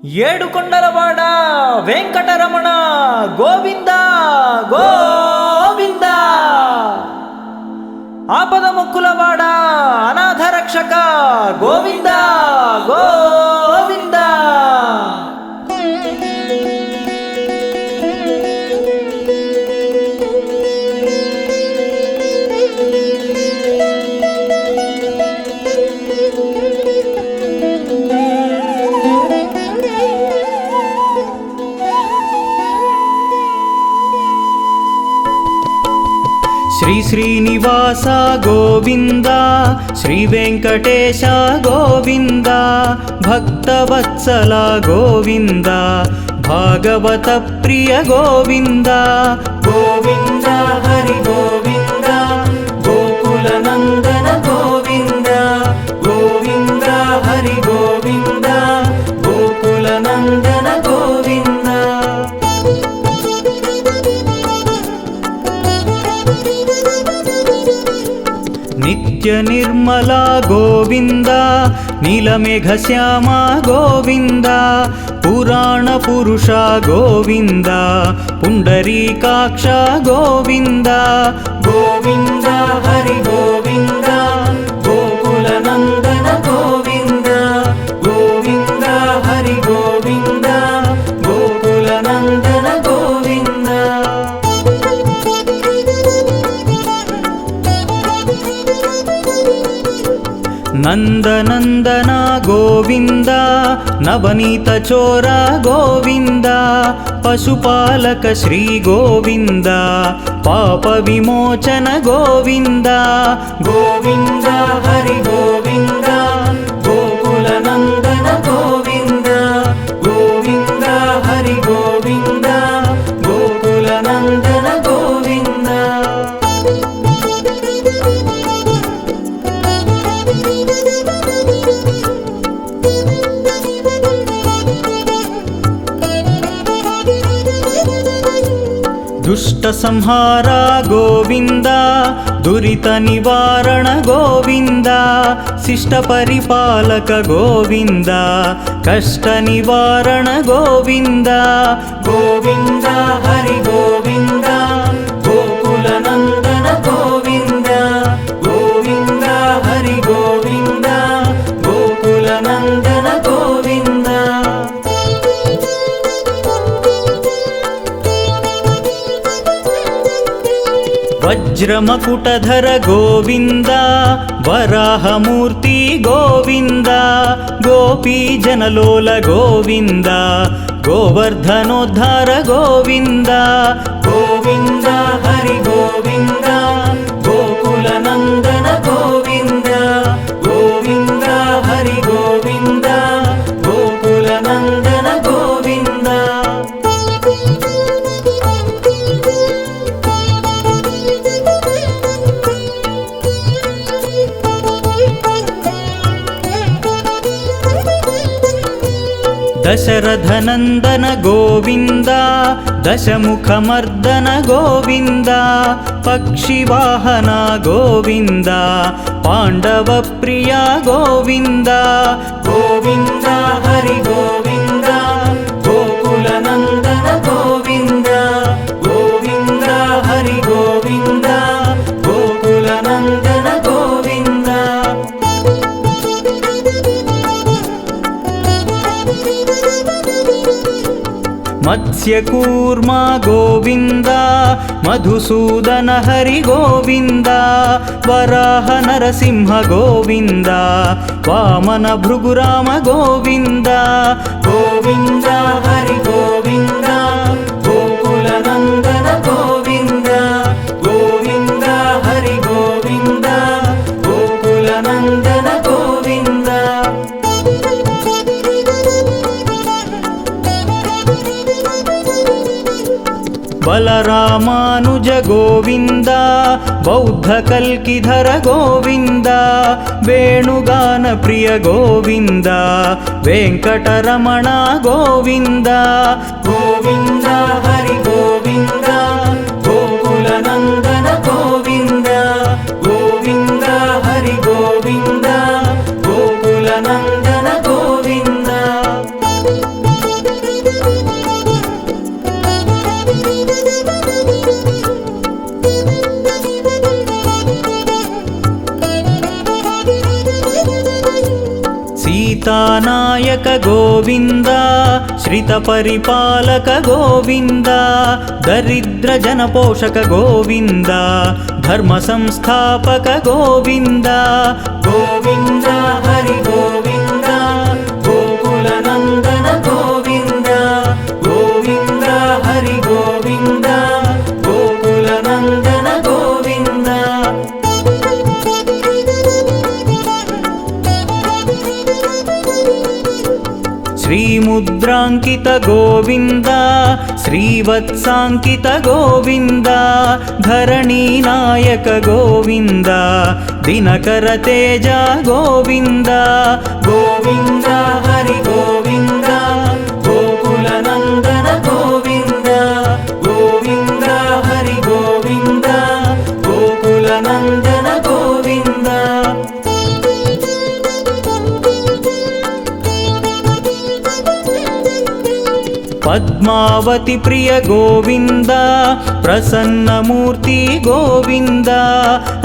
ఏడుకొండలవాడ వెంకటరమణ గోవింద గోవింద. ఆపద మొక్కులవాడ అనాథ రక్షక గోవింద గోవింద. శ్రీ శ్రీనివాస గోవింద, శ్రీ వెంకటేశ గోవింద, భక్తవత్సల గోవింద, భాగవత ప్రియ గోవింద. గోవింద హరి గోవింద, గోకుల నందన గోవింద. గోవింద హరి గోవింద, గోకుల నందన గోవింద. నిత్య నిర్మల గోవింద, నీలమేఘ శ్యామ గోవింద, పురాణ పురుష గోవింద, పుండరీకాక్ష గోవింద. గోవింద హరి గోవింద, గోకుల నందన గోవింద. గోవింద హరి గోవింద, గోకుల నందన గోవింద. నందనందన గోవింద, నవనీత చోర గోవింద, పశుపాలక శ్రీ గోవింద, పాప విమోచన గోవింద. గోవింద హరి గోవింద, గోకుల నందన గోవింద. గోవింద హరి గోవింద, గోకుల నందన గోవింద. దుష్ట సంహార గోవింద, దురిత నివారణ గోవింద, శిష్ట పరిపాలక గోవింద, కష్ట నివారణ గోవింద. గోవింద హరి గోవింద, గోకుల నందన గోవింద. గోవింద హరి గోవింద, గోకుల నందన గోవింద. వజ్రమకుటధర గోవింద, వరాహమూర్తి గోవింద, గోపీజనలోల గోవింద, గోవర్ధనోద్ధార గోవింద. గోవింద హరి గోవింద, గోకుల నందన గోవింద. గోవింద హరి గోవింద, గోకుల నందన గోవింద. దశరథనందన గోవింద, దశముఖమర్దన గోవింద, పక్షివాహన గోవింద, పాండవ ప్రియ గోవింద. గోవింద హరి గోవింద, గోకుల నందన గోవింద. గోవింద హరి గోవింద, గోకుల నందన గోవింద. మత్స్యకూర్మ గోవింద, మధుసూదన హరి గోవింద, వరాహ నరసింహ గోవింద, వామన భృగురామ గోవింద. గోవింద హరి గోవింద, గోకుల నందన గోవింద. గోవింద హరి గోవింద, గోకుల నందన గోవింద. బలరామానుజ గోవింద, బౌద్ధ కల్కిధర గోవింద, వేణుగాన ప్రియ గోవింద, వెంకటరమణ గోవింద. గోవింద హరి గోవింద, గోకుల నందన గోవింద. గోవింద హరి గోవింద, గోకుల నందన గోవింద. కథానాయక గోవింద శ్రిత పరిపాలక గోవింద దరిద్ర జన పోషక గోవింద ధర్మ సంస్థాపక గోవింద గోవింద హరి గోవింద గోకుల నందన గోవింద గోవింద హరి గోవింద గోకుల నందన గోవింద శ్రీముద్రాంకిత గోవింద శ్రీవత్సాంకిత గోవింద ధరణీ నాయక గోవింద దినకర తేజ గోవింద గోవింద హరి గోవింద గోకుల నందన గోవింద గోవింద హరి గోవింద గోకుల నందన గోవింద పద్మావతి ప్రియ గోవింద ప్రసన్నమూర్తి గోవింద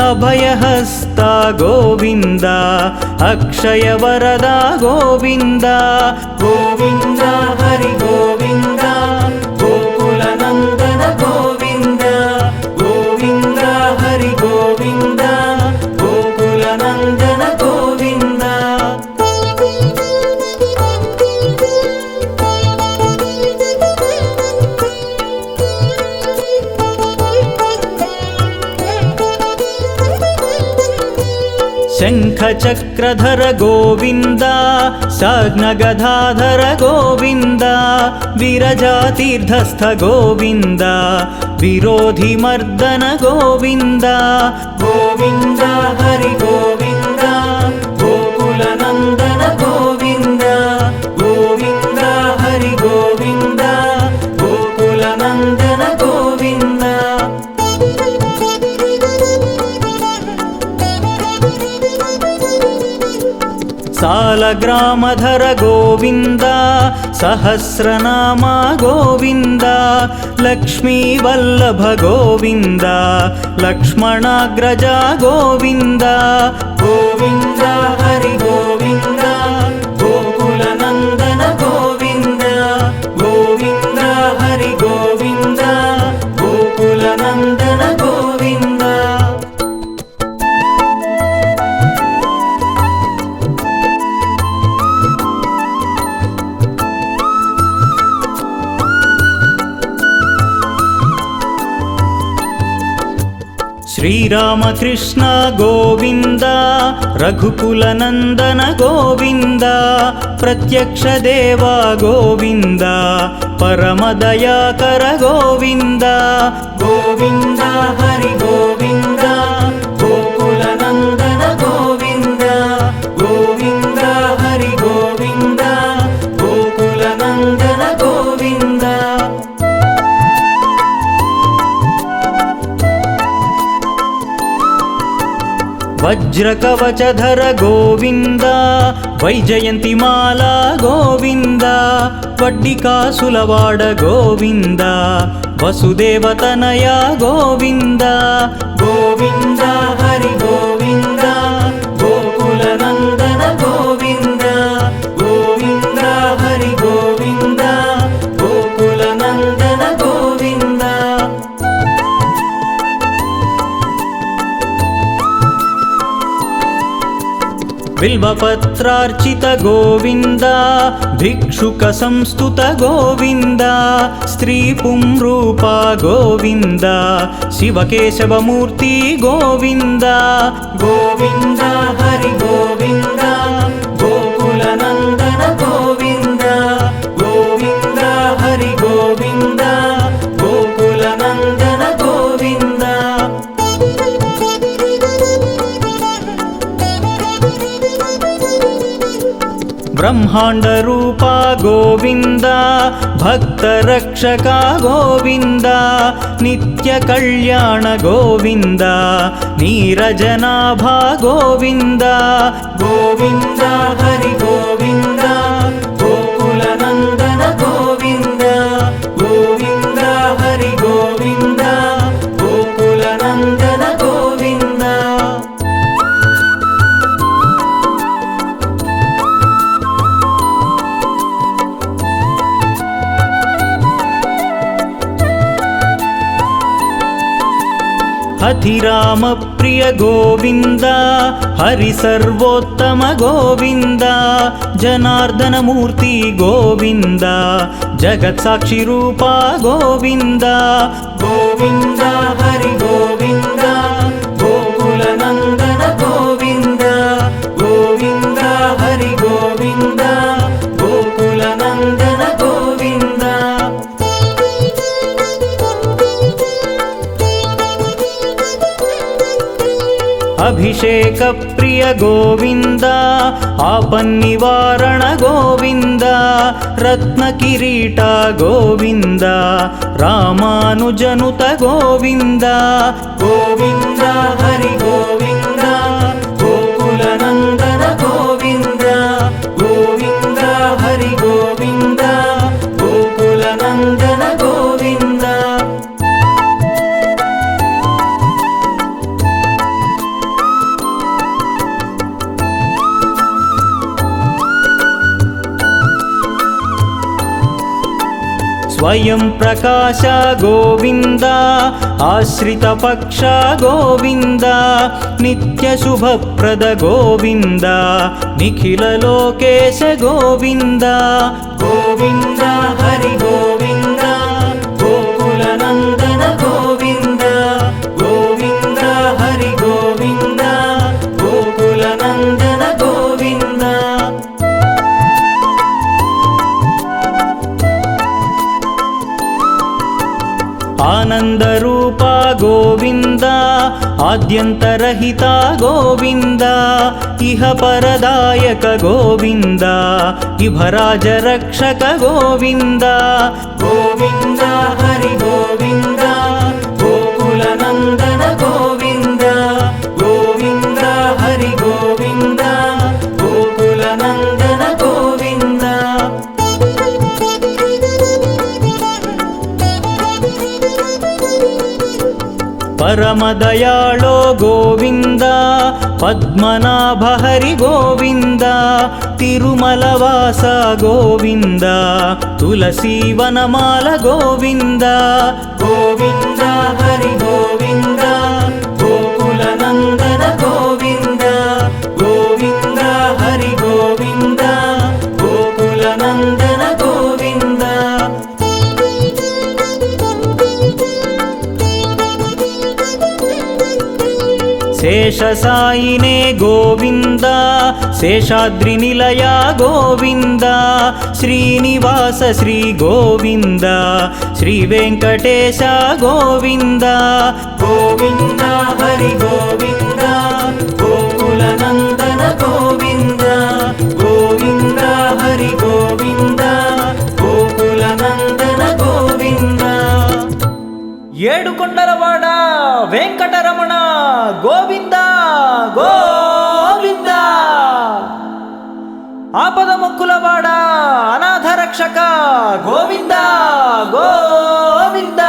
అభయహస్త గోవింద అక్షయ వరద గోవింద గోవింద హరి గోవింద గోకుల నందన గోవింద గోవింద హరి గోవింద గోకుల నందన గోవింద శంఖ చక్రధర గోవింద సాగ్న గదాధర గోవింద విరజాతీర్థస్థ గోవింద విరోధి మర్దన గోవింద గోవింద హరి గోవింద గోకుల నందన గోవింద గోవింద హరి గోవింద గోకుల నందన గోవింద సాలగ్రామధర గోవింద సహస్రనామ గోవింద లక్ష్మీ వల్లభ గోవింద లక్ష్మణాగ్రజ గోవింద గోవింద హరి గోవింద గోకుల నందన గోవింద గోవింద హరి గోవింద గోకుల నందన గోవింద శ్రీరామకృష్ణ గోవింద రఘుకుల నందన గోవింద ప్రత్యక్ష దేవ గోవింద పరమదయాకర గోవింద గోవింద హరి గోవింద గోకుల నందన గోవింద గోవింద హరి గోవింద గోకుల నందన గోవింద వజ్రకవచధర గోవింద వైజయంతిమాల గోవింద వడ్డికాసులవాడ గోవింద వసుదేవతనయ గోవింద గోవింద హరి గోవింద గోకుల నందన గోవింద గోవింద హరి గోవింద గోకుల నందన గోవింద బిల్వపత్రార్చిత గోవింద భిక్షుక సంస్తుత గోవింద స్త్రీ పుంరూప గోవింద శివకేశవమూర్తి గోవింద గోవింద హరి గోవింద గోకుల నందన గోవింద గోవింద హరి గోవింద గోకుల నందన గోవింద బ్రహ్మాండ రూప గోవింద భక్త రక్షక గోవింద నిత్య కళ్యాణ గోవింద నీరజనాభ గోవింద గోవింద హరి గోవింద గోకుల నందన గోవింద గోవింద హరి గోవింద గోకుల నందన గోవింద అధిరామ ప్రియ గోవింద హరి సర్వోత్తమ గోవింద జనార్దన మూర్తి గోవింద జగత్ సాక్షి రూప గోవింద గోవింద హరి గోవింద గోకుల నందన గోవింద గోవింద హరి గోవింద గోకుల నందన గోవింద అభిషేక ప్రియ గోవింద ఆపన్నివారణ గోవింద రత్న కిరీట గోవింద రామానుజనుత గోవింద గోవింద హరి గోవింద గోకుల నందన గోవింద గోవింద హరి గోవింద గోకుల నందన గోవింద స్వయం ప్రకాశ గోవింద ఆశ్రిత పక్ష గోవింద నిత్య శుభప్రద గోవింద నిఖిల లోకేశ గోవింద గోవింద హరి గోవింద గోకుల నందన గోవింద గోవింద హరి గోవింద గోకుల నందన గోవింద ఆనందరూప గోవింద ఆద్యంతరహిత గోవింద ఇహ పరదాయక గోవింద ఇభరాజ రక్షక గోవింద గోవింద హరి గోవింద గోకుల నందన గోవింద గోవింద హరి గోవింద గోకుల నందన గోవింద పరమదయాళో గోవింద పద్మనాభ హరి గోవింద తిరుమలవాస గోవింద తులసీవనమాల గోవింద గోవింద హరి గోవింద గోకుల నందన గోవింద గోవింద హరి గోవింద గోకుల నందన గోవింద శేషసాయినే గోవింద శేషాద్రి నిలయ గోవింద శ్రీనివాస శ్రీ గోవింద శ్రీ వెంకటేశ గోవింద గోవింద హరి గోవింద గోకుల నందన గోవింద గోవింద హరి గోవింద గోకుల నందన గోవింద ఏడుకొండలవాడ వెంకటరమణ గోవింద గోవింద ఆపద మొక్కులవాడ అనాథ రక్షక గోవింద గోవింద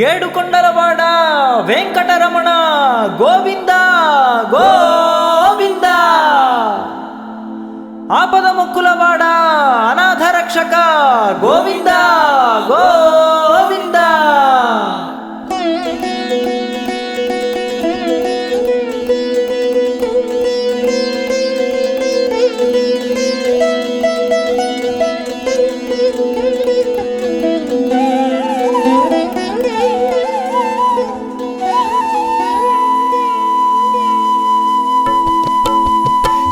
ఏడుకొండలవాడ వెంకటరమణ గోవింద గోవింద ఆపద మొక్కులవాడ అనాథ రక్షక గోవింద గోవింద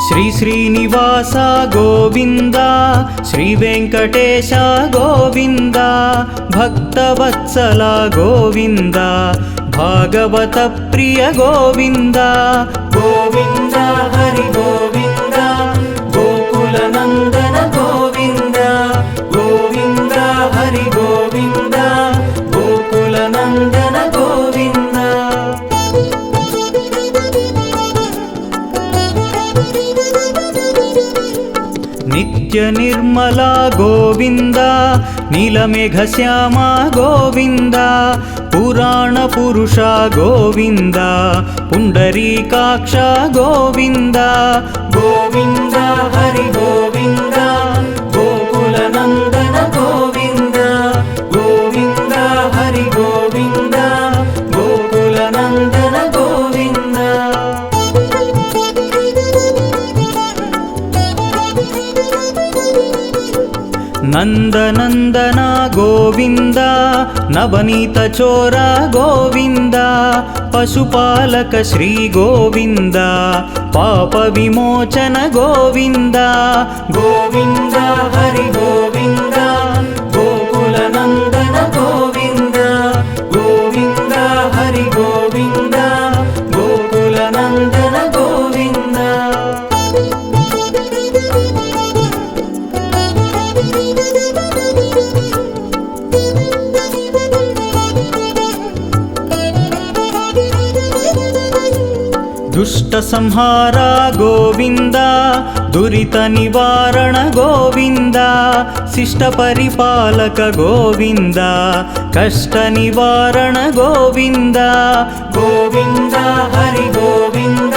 శ్రీ శ్రీనివాస గోవింద శ్రీ వెంకటేశ గోవింద భక్తవత్సల గోవింద భాగవత ప్రియ గోవింద గోవింద హరి గోవింద గోకుల నందన గోవింద గోవింద హరి గోవింద గోకుల నందన గోవింద నిత్య నిర్మల గోవింద నీలమేఘ శ్యామ గోవింద పురాణ పురుష గోవింద పుండరీకాక్ష గోవింద గోవింద హరి గోవింద గోకుల నందన గోవింద గోవింద ನಂದನಂದನ ಗೋವಿಂದ ನವನೀತ ಚೋರ ಗೋವಿಂದ ಪಶುಪಾಲಕ ಶ್ರೀ ಗೋವಿಂದ ಪಾಪ ವಿಮೋಚನ ಗೋವಿಂದ ಗೋವಿಂದ ಹರಿ ಗೋವಿಂದ ಗೋಕುಲ ನಂದನ ಗೋವಿಂದ ಗೋವಿಂದ ಹರಿ ಗೋವಿಂದ ಗೋಕುಲ ನಂದನ ಗೋವಿಂದ. ದುಷ್ಟ ಸಂಹಾರ ಗೋವಿಂದ ದುರಿತ ನಿವಾರಣ ಗೋವಿಂದ ಶಿಷ್ಟ ಪರಿಪಾಲಕ ಗೋವಿಂದ ಕಷ್ಟ ನಿವಾರಣ ಗೋವಿಂದ ಗೋವಿಂದ ಹರಿ ಗೋವಿಂದ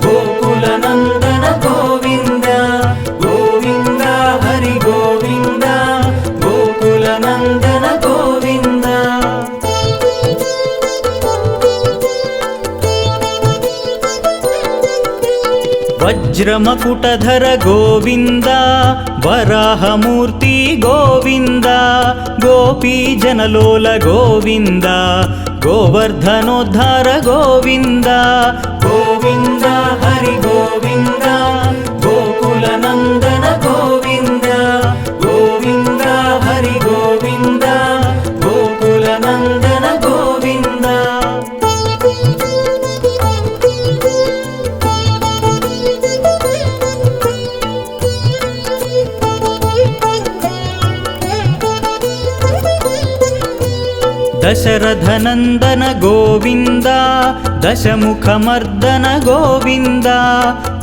ಗೋಕುಲ ನಂದನ ಗೋವಿಂದ ಗೋವಿಂದ ಹರಿ ಗೋವಿಂದ ಗೋಕುಲ ನಂದನ ಗೋವಿಂದ. ವಜ್ರಮಕುಟಧರ ಗೋವಿಂದ ವರಾಹಮೂರ್ತಿ ಗೋವಿಂದ ಗೋಪೀ ಜನಲೋಲ ಗೋವಿಂದ ಗೋವರ್ಧನೋದ್ಧಾರ ಗೋವಿಂದ ಗೋವಿಂದ ಹರಿ ಗೋವಿಂದ ಗೋಕುಲ ನಂದನ ಗೋವಿಂದ ಗೋವಿಂದ ಹರಿ ಗೋವಿಂದ ಗೋಕುಲ ನಂದನ ಗೋವಿಂದ. ದಶರಥನಂದನ ಗೋವಿಂದ ದಶಮುಖಮರ್ದನ ಗೋವಿಂದ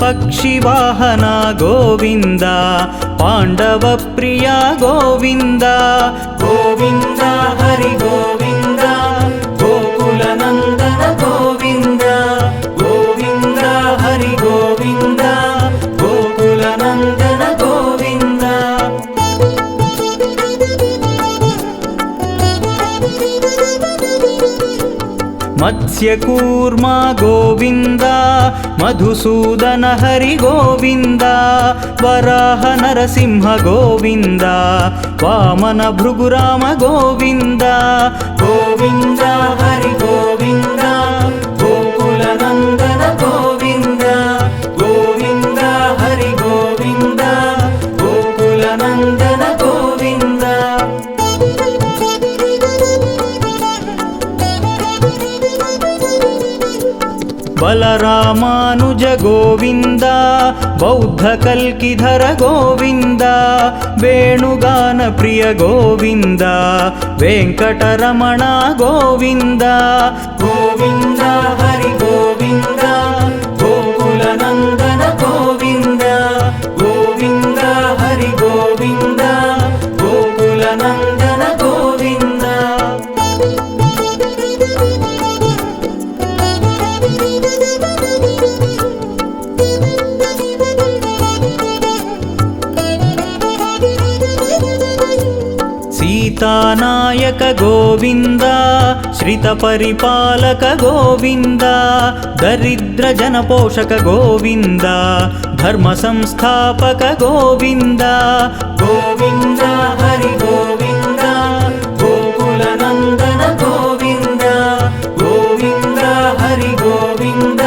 ಪಕ್ಷಿವಾಹನ ಗೋವಿಂದ ಪಾಂಡವ ಪ್ರಿಯ ಗೋವಿಂದ ಗೋವಿಂದ ಹರಿ ಗೋವಿಂದ ಗೋಕುಲ ನಂದನ ಗೋವಿಂದ ಗೋವಿಂದ ಹರಿ ಗೋವಿಂದ ಗೋಕುಲ ನಂದನ ಗೋವಿಂದ. ಮತ್ಸ್ಯಕೂರ್ಮ ಗೋವಿಂದ ಮಧುಸೂದನ ಹರಿ ಗೋವಿಂದ ವರಾಹ ನರಸಿಂಹ ಗೋವಿಂದ ವಾಮನ ಭೃಗುರಾಮ ಗೋವಿಂದ ಗೋವಿಂದ ಹರಿ ಗೋವಿಂದ ಗೋಕುಲ ನಂದನ ಗೋವಿಂದ ಗೋವಿಂದ ಹರಿ ಗೋವಿಂದ ಗೋಕುಲ ನಂದನ ಗೋವಿಂದ. ಬಲರಾಮಾನುಜ ಗೋವಿಂದ ಬೌದ್ಧ ಕಲ್ಕಿಧರ ಗೋವಿಂದ ವೇಣುಗಾನ ಪ್ರಿಯ ಗೋವಿಂದ ವೆಂಕಟರಮಣ ಗೋವಿಂದ ಗೋವಿಂದ ಹರಿ ಗೋವಿಂದ ಗೋಕುಲ ನಂದನ ಗೋವಿಂದ ಗೋವಿಂದ ಹರಿ ಗೋವಿಂದ ಗೋಕುಲ ನಂದನ ಗೋವಿಂದ. सीतानायक गोविंद श्रित परिपालक गोविंद दरिद्र जन पोषक गोविंद धर्म संस्थापक गोविंद गोविंद हरि गोविंद गोकुल नंदन गोविंद गोविंद हरि गोविंद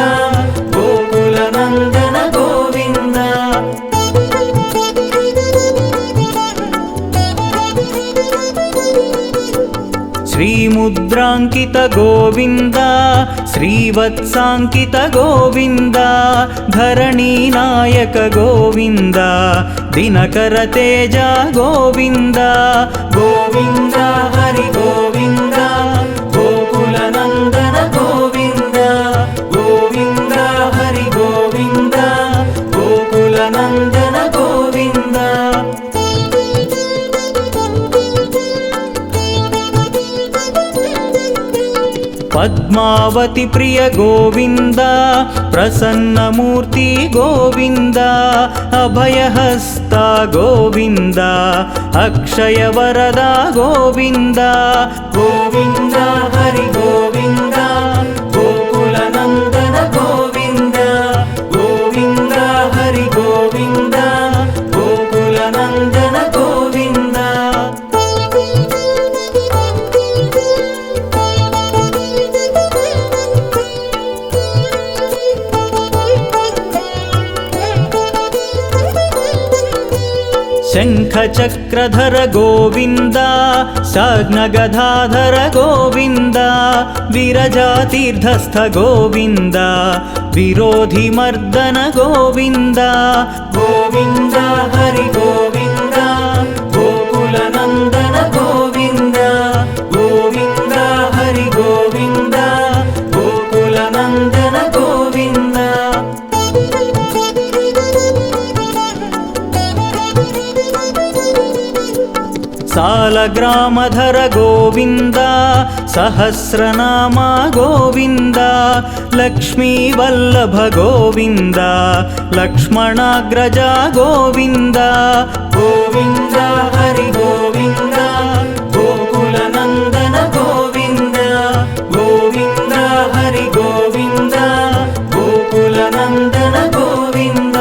गोकुल नंदन गोविंद. श्रीमुद्रांकित गोविंद श्रीवत्सांकित गोविंद धरणी नायक गोविंद दिनकर तेज गोविंद गोविंद हरि गोविंद गोकुल नंदन गोविंद गोविंद हरि गोविंद गोकुल नंदन गोविंद. पद्मावती प्रिय गोविंद प्रसन्न मूर्ति गोविंद अभयहस्त गोविंद अक्षय वरदा गोविंद गोविंद हरि गोविंद गोकुल नंदन गोविंद गोविंद हरि गोविंद गोकुल नंदन गोविंद. शङ्खचक्रधर गोविन्द साग्नगधाधर गोविन्द विरजातीर्थस्थ गोविन्द विरोधिमर्दन गोविन्द गोविन्द हरि गोविन्द गोकुलनन्दन गोविन्द गोविन्द हरि गोविन्द गोकुलनन्दन गोविन्द सालग्रामधर गोविन्द सहस्रनामा गोविन्द लक्ष्मीवल्लभ गोविन्द लक्ष्मणाग्रजा गोविन्द गोविन्द हरि गोविन्द गोकुलनन्दन गोविन्द गोविन्द हरि गोविन्द गोकुलनन्दन गोविन्द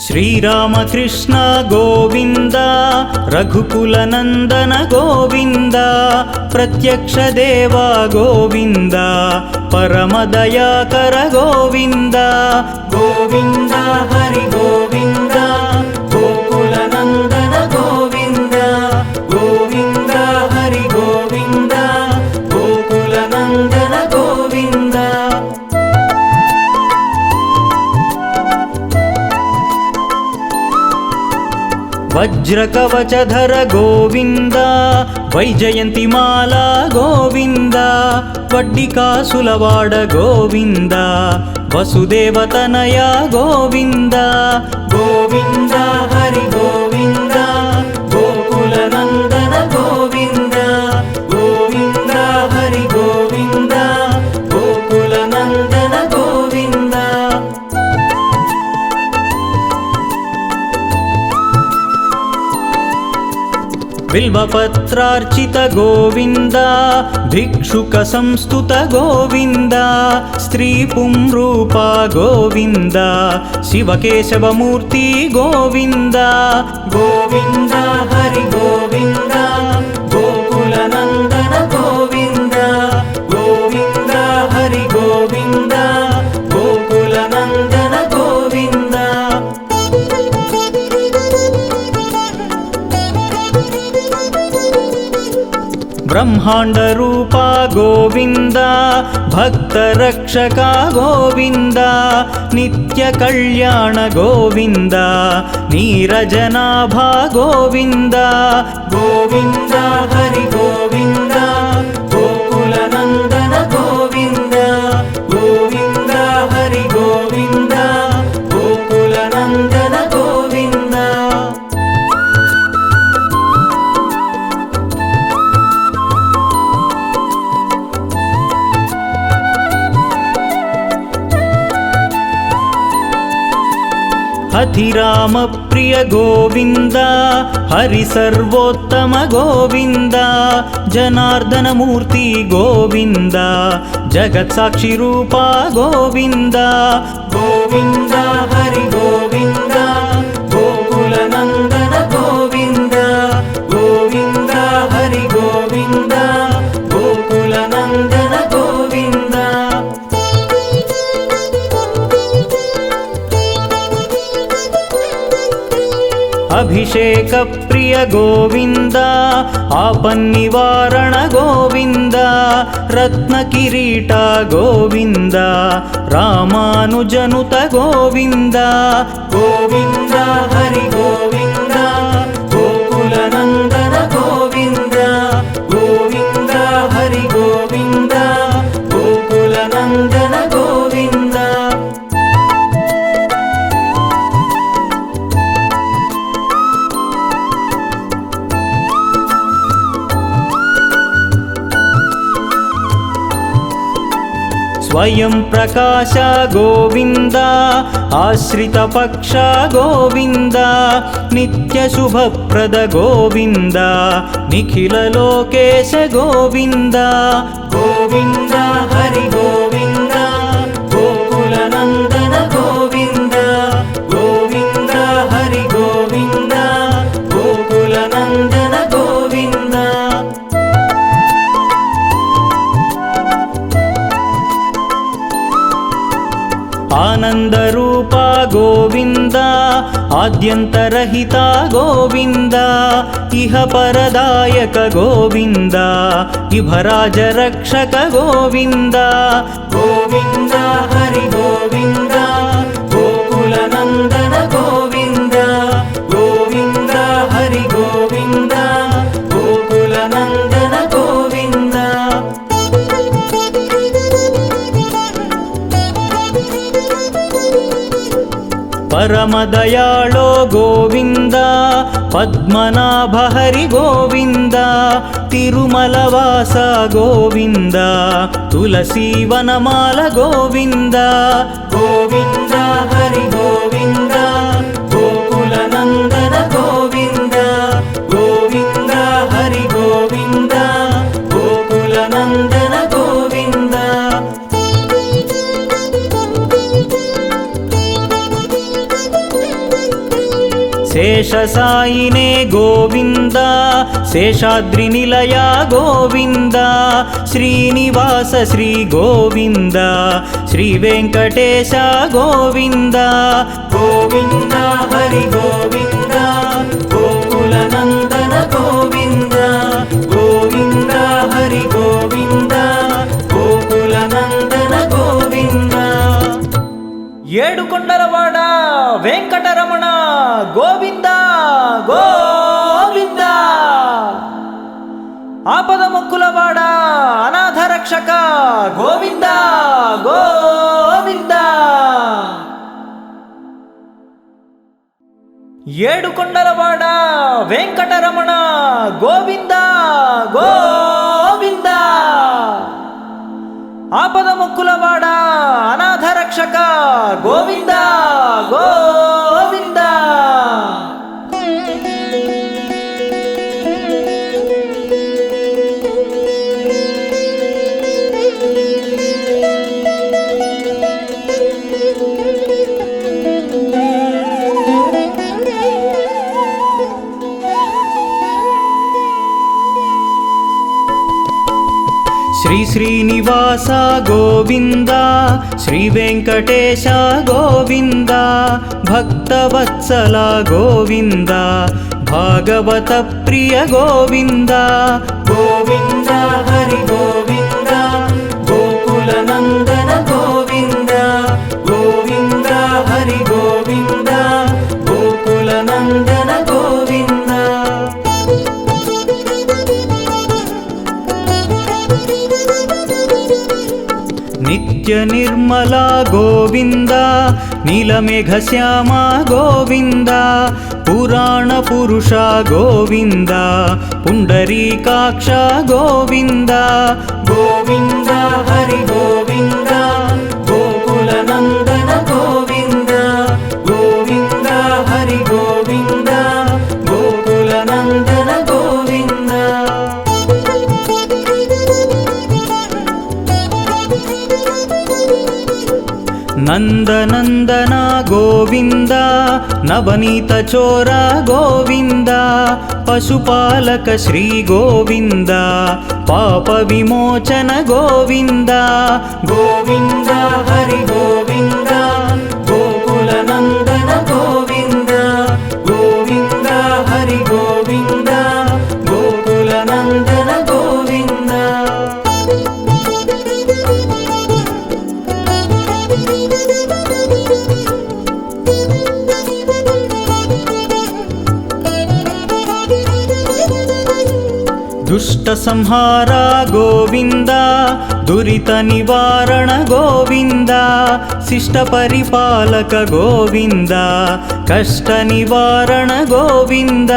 श्रीरामकृष्ण गोविन्द रघुकुलनन्दन गोविन्द प्रत्यक्षदेवा गोविन्द परमदयाकर गोविन्द गोविन्द हरि गोविन्द गोकुलनन्दन गोविन्द गोविन्द हरि गोविन्द गोकुलनन्दन गोविन्द वज्रकवचधर गोविन्द वैजयन्तिमाला गोविन्द वड्डिकासुलवाड गोविन्द वसुदेवतनया गोविन्द गोविन्द हरि गोविन्द गोकुलनन्दन गोविन्द गोविन्द हरि गोविन्द गोकुलनन्दन गोविन्द बिल्वपत्रार्चित गोविन्द भिक्षुक संस्तुत गोविन्द स्त्रीपुंरूपा गोविन्द शिवकेशवमूर्ति गोविन्द गोविन्द हरि गोविन्द गोकुलनन्दन गोविन्द गोविन्द हरि गोविन्द गोकुलनन्दन गोविन्द ब्रह्मांड रूपा गोविन्द भक्तरक्षका गोविन्द नित्य कल्याण गोविन्द नीरजनाभा गोविन्द गोविन्द हरि गोविन्द गोकुलनन्दन गोविन्द गोविन्द हरि गोविन्द गोकुलनन्दन गोविन्द अतिराम प्रिय गोविन्द हरि सर्वोत्तम गोविन्द जनार्दन मूर्ति गोविन्द जगत्साक्षि रूपा गोविन्द गोविन्द हरि गोविन्द गोकुलनन्दन गोविन्द गोविन्द हरि गोविन्द गोकुलनन्दन गोविन्द अभिषेक प्रिय गोविन्द आपन्निवारण गोविन्द रत्नकिरीट गोविन्द रामानुजनुत गोविन्द गोविन्द हरि गोविन्द गोकुलनन्दन गोविन्द गोविन्द हरि गोविन्द गोकुलनन्दन गोविन्द स्वयं प्रकाश गोविन्द आश्रित पक्ष गोविन्द नित्य शुभप्रद गोविन्द निखिल लोकेश गोविन्द गोविन्द हरि गोविन्द गोकुलनन्दन गोविन्द गोविन्द हरि गोविन्द गोकुल ఆద్యంతరహిత గోవింద ఇహ పరదాయక గోవింద ఇభరాజ రక్షక గోవింద గోవింద హరి గోవింద గోకుల నందన గోవింద గోవింద హరి గోవింద గోకుల నందన గోవింద పరమదయాళో గోవింద పద్మనాభ హరి గోవింద తిరుమలవాస గోవింద తులసీవనమాల గోవింద గోవింద హరి గోవింద గోకుల నందన గోవింద గోవింద హరి గోవింద గోకుల నందన గోవింద శేషసాయినే గోవింద శేషాద్రి నిలయ గోవింద శ్రీనివాస శ్రీ గోవింద శ్రీ వెంకటేశ గోవింద గోవింద హరి గోవింద గోకుల నందన గోవింద గోవింద హరి గోవింద గోకుల నందన గోవింద ఏడుకొండలవాడ వెంకటరమణ గోవింద గోవింద ఆపద మొక్కులవాడ అనాథ రక్షక గోవింద గోవింద ఏడుకొండలవాడ వెంకటరమణ గోవింద గోవింద ఆపద మొక్కులవాడ అనాథ రక్షక గోవింద గోవింద శ్రీ శ్రీనివాస గోవింద శ్రీ వెంకటేశ గోవింద భక్తవత్సల గోవింద భాగవత ప్రియ గోవింద గోవింద హరి గోవింద గోకుల నందన గోవింద గోవింద హరి గోవింద గోకుల నందన గోవింద నిత్య నిర్మల గోవింద నీలమేఘ శ్యామ గోవింద పురాణ పురుష గోవింద పుండరీకాక్ష గోవింద గోవింద హరి గోవింద గోకుల నందన గోవింద గోవింద హరి గోవింద గోకుల నందన గోవింద నందనందన గోవింద నవనీత చోర గోవింద పశుపాలక శ్రీ గోవింద పాప విమోచన గోవింద గోవింద హరి గోవింద గోకుల నందన గోవింద గోవింద హరి గోవింద గోకుల నందన గోవింద దుష్ట సంహార గోవింద దురిత నివారణ గోవింద శిష్ట పరిపాలక గోవింద కష్ట నివారణ గోవింద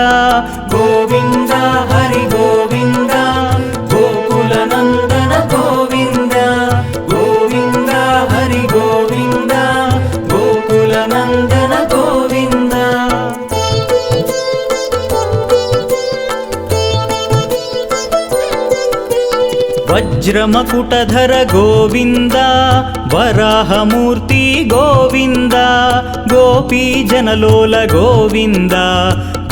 గోవింద హరి గోవింద గోకుల నందన గోవింద గోవింద హరి గోవింద గోకుల నందన గోవింద వజ్రమకుటధర గోవింద వరాహమూర్తి గోవింద గోపీజనలోల గోవింద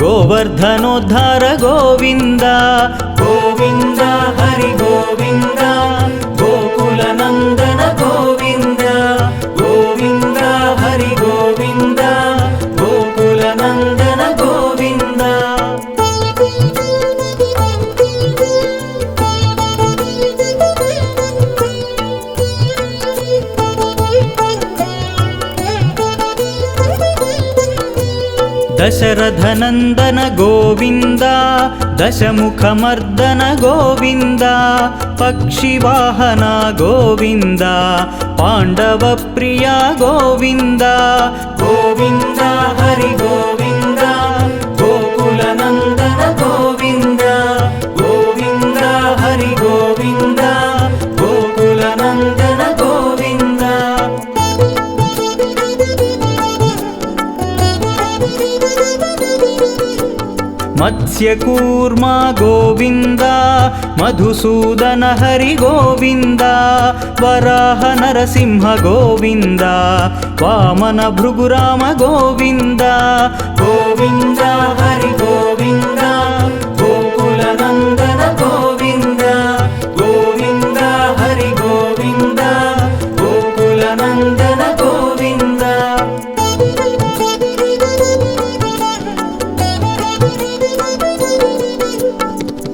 గోవర్ధనోద్ధార గోవింద గోవింద హరి గోవింద గోకుల నందన గోవింద గోవింద హరి గోవింద గోకుల నందన दशरथनन्दन गोविन्द दशमुखमर्दन गोविन्द पक्षिवाहना गोविन्द पाण्डवप्रिया गोविन्द गोविन्द हरि गोविन्द गोकुलनन्दन गोविन्द गोविन्द हरि गोविन्द गोकुलनन्दन गोविन्द मत्स्यकूर्मा गोविन्द मधुसूदन हरि गोविन्द वराह नरसिंह गोविन्द वामन भृगुराम गोविन्द गोविन्द हरि गोविन्द गोकुलनन्दन गोविन्द गोविन्द हरि गोविन्द गोकुलनन्दन गोविन्द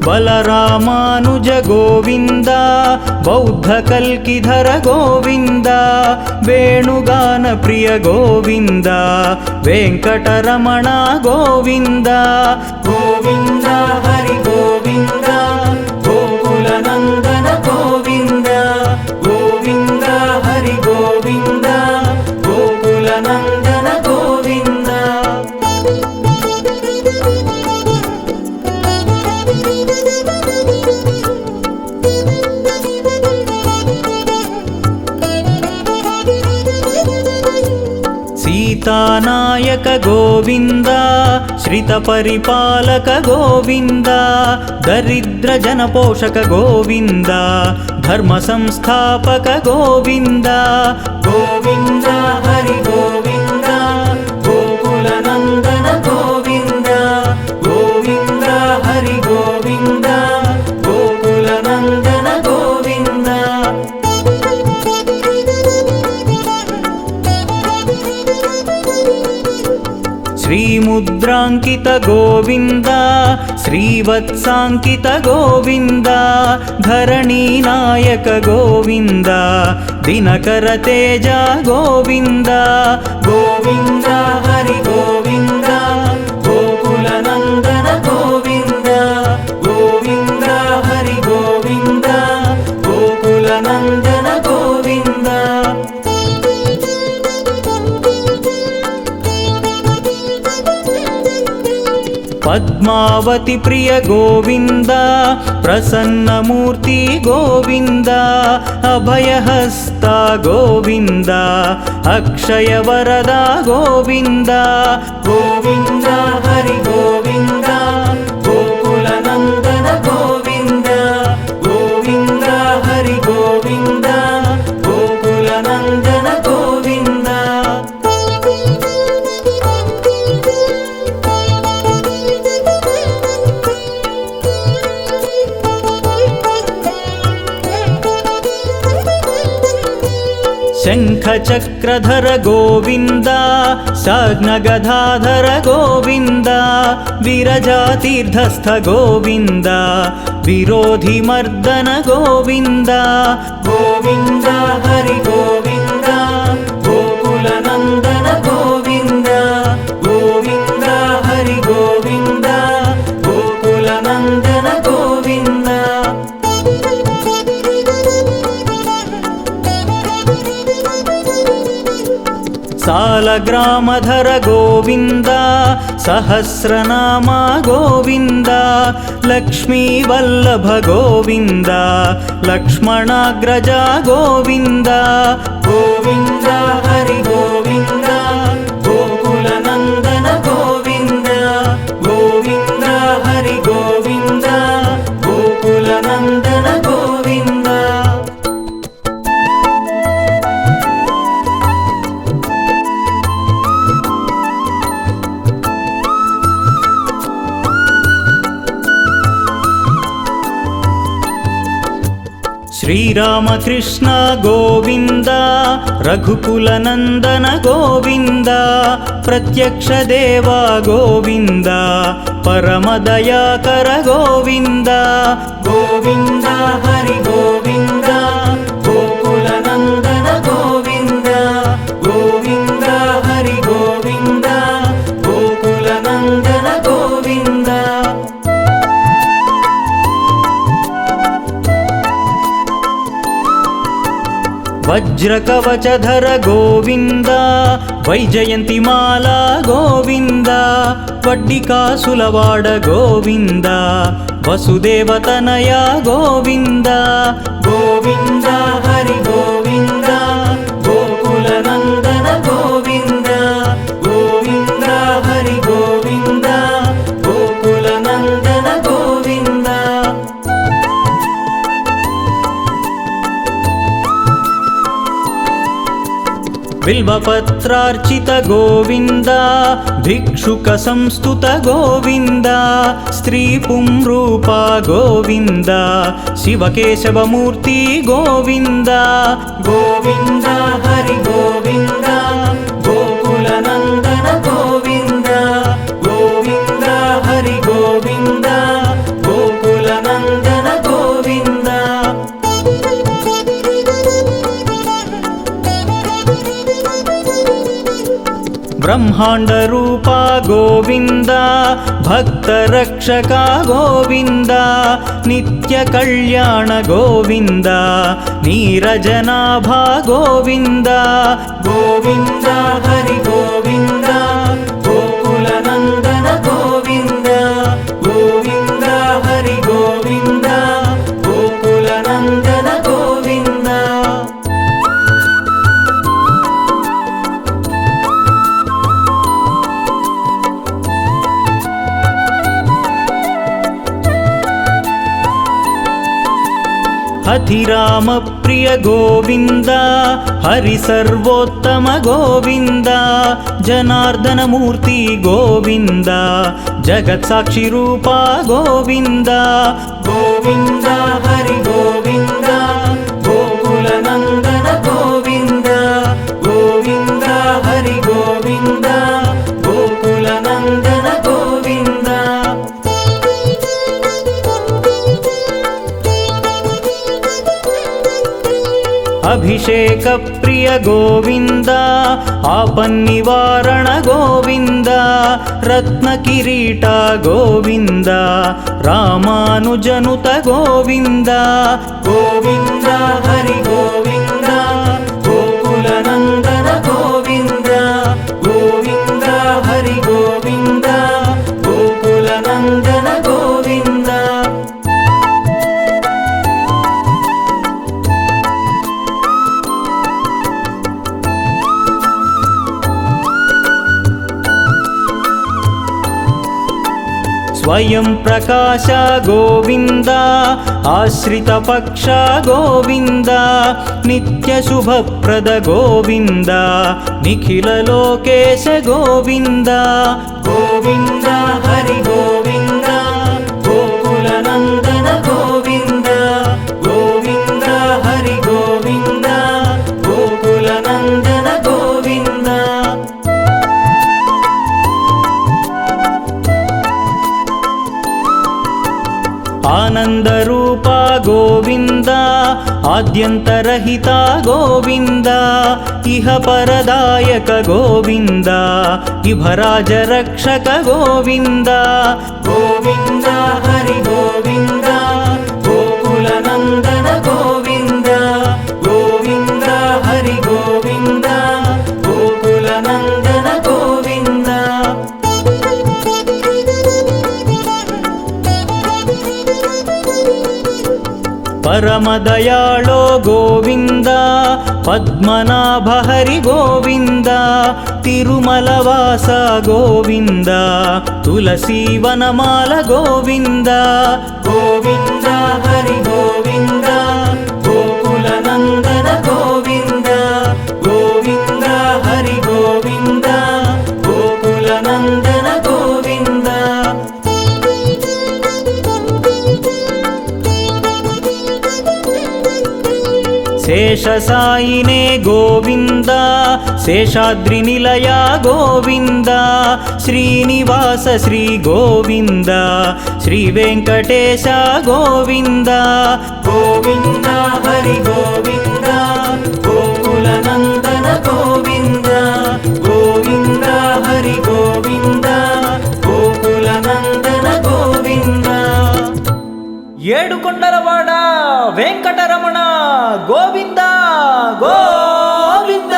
बलरामानुज गोविन्द बौद्धकल्किधर गोविन्द वेणुगान प्रिय गोविन्द वेङ्कटरमण गोविन्द गोविन्द हरि गोविन्द गोकुलनन्दन गोविन्द गोविन्द हरि गोविन्द गोकुलनन्दन गोविन्द सीतानायक गोविन्द श्रितपरिपालक गोविन्द दरिद्रजनपोषक गोविन्द धर्मसंस्थापक गोविन्द गोविन्द हरि गोविन्द गोकुलनन्दन गोविन्द गोविन्द हरि गोविन्द गोकुलनन्दन गोविन्द श्रीमुद्राङ्कित गोविन्द श्रीवत्साङ्कित गोविन्द धरणीनायक गोविन्द दिनकर तेज गोविन्द गोविन्द हरि गोविन्द गोकुलनन्दन गोविन्द गोविन्द हरि गोविन्द गोकुलनन्दन गोविन्द पद्मावती प्रिय गोविन्द प्रसन्नमूर्ति गोविन्द अभयहस्ता गोविन्द अक्षयवरदा गोविन्द गोविन्द हरि गोविन्द गोकुलनन्दन गोविन्द गोविन्द हरि गोविन्द गोकुलनन्दन गोविन्द शङ्खचक्रधर गोविन्द साग्नगधाधर गोविन्द विरजातीर्थस्थ गोविन्द विरोधिमर्दन गोविन्द गोविन्द हरि गोविन्द गोकुलनन्दन गोविन्द गोविन्द हरि गोविन्द गोकुलनन्दन गोविन्द सालग्रामधर गोविन्द सहस्रनामा गोविन्द लक्ष्मीवल्लभ गोविन्द लक्ष्मणाग्रजा गोविन्द गोविन्द हरि गोविन्द गोकुलनन्दन गोविन्द गोविन्द हरि गोविन्द गोकुलनन्दन गोविन्द श्रीरामकृष्ण गोविन्द रघुकुलनन्दन गोविन्द प्रत्यक्षदेव गोविन्द परमदयाकर गोविन्द गोविन्द हरि गोविन्द गोकुलनन्दन गोविन्द गोविन्द हरि गोविन्द गोकुल వజ్రకవచధర గోవింద వైజయంతిమాల గోవింద వడ్డికాసులవాడ గోవింద వసుదేవతనయ గోవింద గోవింద హరి గోవింద గోకులనందన గోవింద గోవింద హరి గోవింద గోకులనందన గోవింద బిల్వపత్రార్చిత గోవింద భిక్షుక సంస్తుత గోవింద స్త్రీ పుంరూప గోవింద శివకేశవమూర్తి గోవింద గోవింద హరి గోవింద గోకులనందన గోవింద గోవింద హరి గోవింద గోకులనందన గోవింద బ్రహ్మాండ రూప గోవింద భక్త రక్షక గోవింద నిత్య కళ్యాణ గోవింద నీరజనాభ గోవింద గోవింద హరి గోవింద గోకులనందన గోవింద గోవింద హరి గోవింద గోకులనందన గోవింద అధిరామ ప్రియ గోవింద హరి సర్వోత్తమ గోవింద జనార్దన మూర్తి గోవింద జగత్ సాక్షి రూప గోవింద గోవింద హరి గోవింద గోకులనందన గోవింద గోవింద హరి గోవింద గోకులనందన గోవింద అభిషేక ప్రియ గోవింద ఆపన్నివారణ గోవింద రత్న కిరీట గోవింద రామానుజనుత గోవింద గోవింద హరి గోవింద గోకులనందన గోవింద గోవింద హరి గోవింద గోకులనందన గోవింద స్వయం ప్రకాశ గోవింద ఆశ్రిత పక్ష గోవింద నిత్య శుభప్రద గోవింద నిఖిల లోకేశ గోవింద గోవింద హరి గోవింద గోకులనందన గోవింద గోవింద హరి గోవింద గోకులనందన గోవింద ఆనందరూప గోవింద ఆద్యంతరహిత గోవింద ఇహ పరదాయక గోవింద ఇభరాజ రక్షక గోవింద గోవింద హరి గోవింద గోకులనందన గోవింద గోవింద హరి గోవింద గోకులనందన గోవింద పరమదయాళో గోవింద పద్మనాభ హరి గోవింద తిరుమలవాస గోవింద తులసీవనమాల గోవింద గోవింద హరి గోవింద గోకులనందన గోవింద గోవింద హరి గోవింద గోకులనందన గోవింద శేషసాయినే గోవింద శేషాద్రి నిలయ గోవింద శ్రీనివాస శ్రీ గోవింద శ్రీ వెంకటేశ గోవింద గోవింద హరి గోవింద గోకులనందన గోవింద గోవింద హరి గోవింద గోకులనందన గోవింద ఏడుకొండలవాడ వెంకటరమణ గోవింద గోవింద.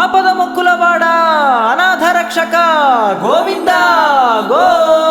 ఆపద మొక్కులవాడ అనాథ రక్షక గోవింద గోవింద.